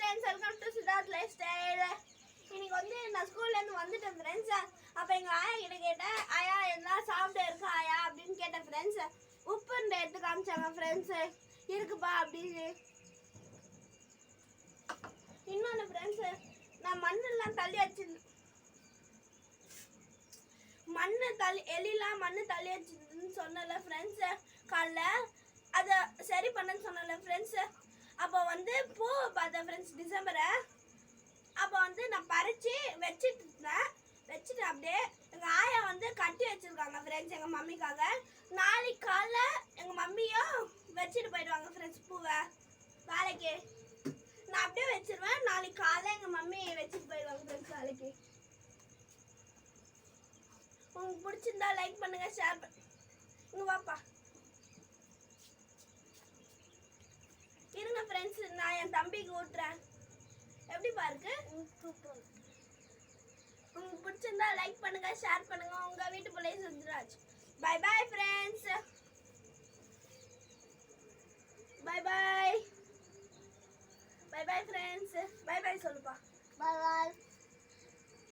Friends, welcome to Siddharth life style. இன்னைக்கு வந்து நான் ஸ்கூல்லேருந்து வந்துட்டேன் ஃப்ரெண்ட்ஸ். அப்போ எங்கள் ஆயா கிட்ட கேட்டேன், ஆயா எல்லாம் சாப்பிட்டு இருக்கா ஆயா அப்படின்னு கேட்டேன் ஃப்ரெண்ட்ஸ். உப்புன்னு எடுத்து காமிச்சாங்க ஃப்ரெண்ட்ஸ், இருக்குப்பா அப்படின்னு. இன்னொன்று ஃப்ரெண்ட்ஸ், நான் மண்ணெல்லாம் தள்ளி வச்சிருந்தேன், எலிலாம் மண்ணு தள்ளி வச்சுன்னு சொன்னல ஃப்ரெண்ட்ஸ். காலைல அதை சரி பண்ணன்னு சொன்னல ஃப்ரெண்ட்ஸ். அப்போ வந்து பூ பார்த்தேன் ஃப்ரெண்ட்ஸ், டிசம்பரை. அப்போ வந்து நான் பறித்து வச்சுட்டு அப்படியே எங்கள் ஆயா வந்து கட்டி வச்சுருக்காங்க ஃப்ரெண்ட்ஸ் எங்கள் மம்மிக்காக. நாளைக்கு காலைல எங்கள் மம்மியும் வச்சுட்டு போயிடுவாங்க ஃப்ரெண்ட்ஸ் பூவை வேலைக்கு. நான் அப்படியே வச்சிருவேன், நாளைக்கு காலைல எங்கள் மம்மி வச்சுட்டு போயிடுவாங்க ஃப்ரெண்ட்ஸ் வேலைக்கு. உங்களுக்கு பிடிச்சிருந்தா லைக் பண்ணுங்க, ஷேர் பண்ணு. இங்க வாப்பா. இருங்க ஃப்ரெண்ட்ஸ், நான் என் தம்பிக்கு ஊட்டுறேன். எப்படி பாருக்கு? உங்களுக்கு பிடிச்சிருந்தா லைக் பண்ணுங்க, ஷேர் பண்ணுங்க. உங்க வீட்டு பிள்ளை Sundaraj. Bye bye friends, bye bye. Bye bye friends, bye bye சொல்லுப்பா. Bye by.